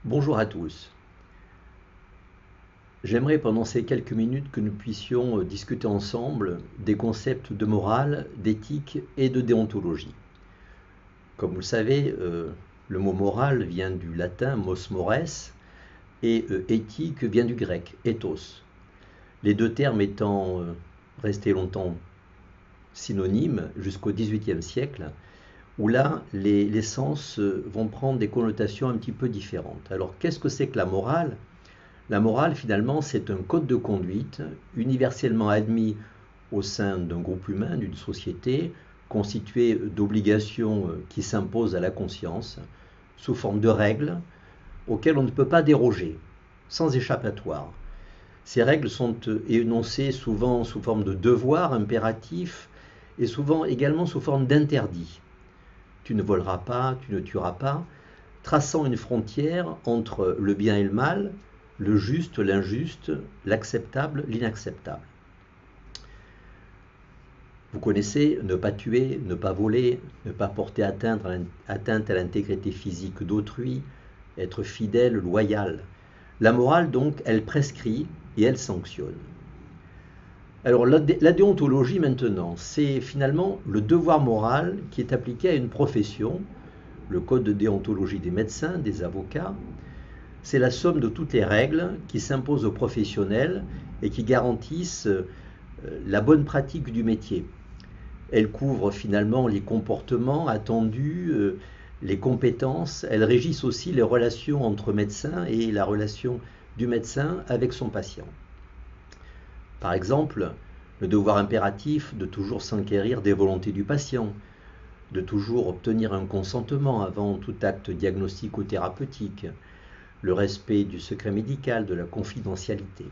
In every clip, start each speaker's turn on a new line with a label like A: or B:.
A: Bonjour à tous. J'aimerais pendant ces quelques minutes que nous puissions discuter ensemble des concepts de morale, d'éthique et de déontologie. Comme vous le savez, le mot morale vient du latin mos mores et éthique vient du grec ethos. Les deux termes étant restés longtemps synonymes jusqu'au XVIIIe siècle, où là, les sens vont prendre des connotations un petit peu différentes. Alors, qu'est-ce que c'est que la morale ? La morale, finalement, c'est un code de conduite universellement admis au sein d'un groupe humain, d'une société, constitué d'obligations qui s'imposent à la conscience, sous forme de règles auxquelles on ne peut pas déroger, sans échappatoire. Ces règles sont énoncées souvent sous forme de devoirs impératifs et souvent également sous forme d'interdits. Tu ne voleras pas, tu ne tueras pas, traçant une frontière entre le bien et le mal, le juste, l'injuste, l'acceptable, l'inacceptable. Vous connaissez ne pas tuer, ne pas voler, ne pas porter atteinte à l'intégrité physique d'autrui, être fidèle, loyal. La morale, donc, elle prescrit et elle sanctionne. Alors, la déontologie, maintenant, c'est finalement le devoir moral qui est appliqué à une profession, le code de déontologie des médecins, des avocats. C'est la somme de toutes les règles qui s'imposent aux professionnels et qui garantissent la bonne pratique du métier. Elles couvrent finalement les comportements attendus, les compétences. Elles régissent aussi les relations entre médecins et la relation du médecin avec son patient. Par exemple, le devoir impératif de toujours s'enquérir des volontés du patient, de toujours obtenir un consentement avant tout acte diagnostico-thérapeutique, le respect du secret médical, de la confidentialité.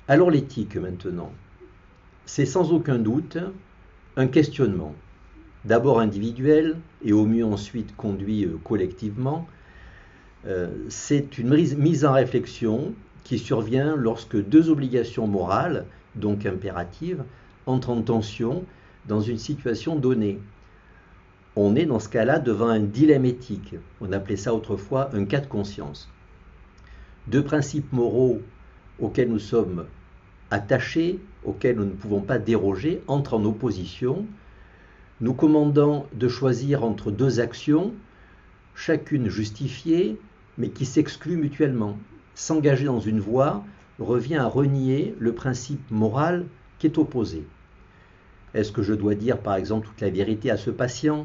A: Alors l'éthique maintenant, c'est sans aucun doute un questionnement, d'abord individuel et au mieux ensuite conduit collectivement. C'est une mise en réflexion qui survient lorsque deux obligations morales, donc impératives, entrent en tension dans une situation donnée. On est dans ce cas-là devant un dilemme éthique. On appelait ça autrefois un cas de conscience. Deux principes moraux auxquels nous sommes attachés, auxquels nous ne pouvons pas déroger, entrent en opposition, nous commandant de choisir entre deux actions, chacune justifiée, mais qui s'excluent mutuellement. S'engager dans une voie revient à renier le principe moral qui est opposé. Est-ce que je dois dire par exemple toute la vérité à ce patient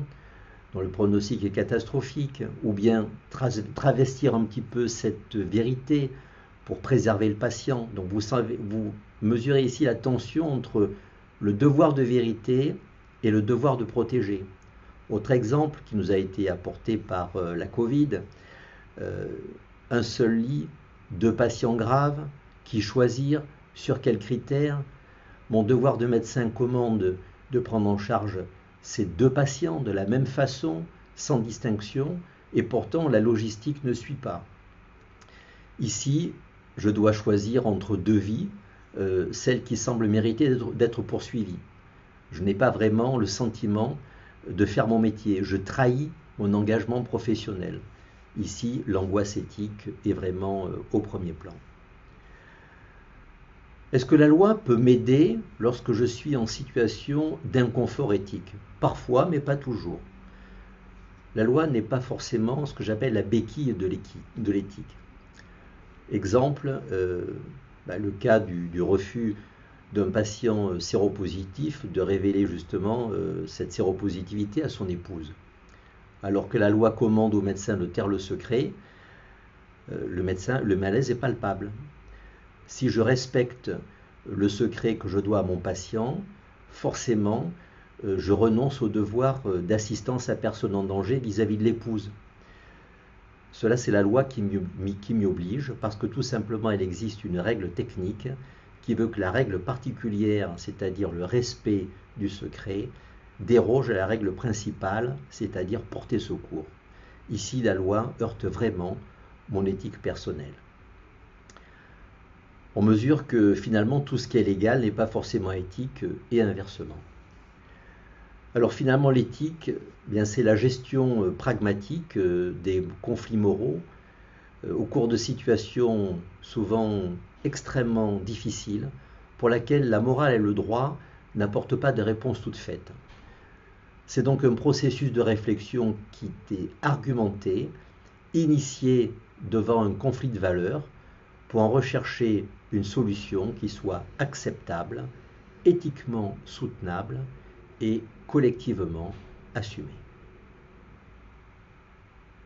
A: dont le pronostic est catastrophique, ou bien travestir un petit peu cette vérité pour préserver le patient? Donc vous mesurez ici la tension entre le devoir de vérité et le devoir de protéger. Autre exemple qui nous a été apporté par la Covid, un seul lit, deux patients graves, qui choisir, sur quels critères? Mon devoir de médecin commande de prendre en charge ces deux patients de la même façon, sans distinction, et pourtant la logistique ne suit pas. Ici, je dois choisir entre deux vies, celle qui semble mériter d'être poursuivie. Je n'ai pas vraiment le sentiment de faire mon métier, je trahis mon engagement professionnel. Ici, l'angoisse éthique est vraiment au premier plan. Est-ce que la loi peut m'aider lorsque je suis en situation d'inconfort éthique? Parfois, mais pas toujours. La loi n'est pas forcément ce que j'appelle la béquille de l'éthique. Exemple, le cas du refus d'un patient séropositif de révéler justement cette séropositivité à son épouse. Alors que la loi commande au médecin de taire le secret, le malaise est palpable. Si je respecte le secret que je dois à mon patient, forcément, je renonce au devoir d'assistance à personne en danger vis-à-vis de l'épouse. Cela, c'est la loi qui m'y oblige, parce que tout simplement, il existe une règle technique qui veut que la règle particulière, c'est-à-dire le respect du secret, déroge à la règle principale, c'est-à-dire porter secours. Ici, la loi heurte vraiment mon éthique personnelle. On mesure que finalement tout ce qui est légal n'est pas forcément éthique et inversement. Alors finalement, l'éthique, eh bien, c'est la gestion pragmatique des conflits moraux au cours de situations souvent extrêmement difficiles pour laquelle la morale et le droit n'apportent pas de réponses toutes faites. C'est donc un processus de réflexion qui est argumenté, initié devant un conflit de valeurs pour en rechercher une solution qui soit acceptable, éthiquement soutenable et collectivement assumée.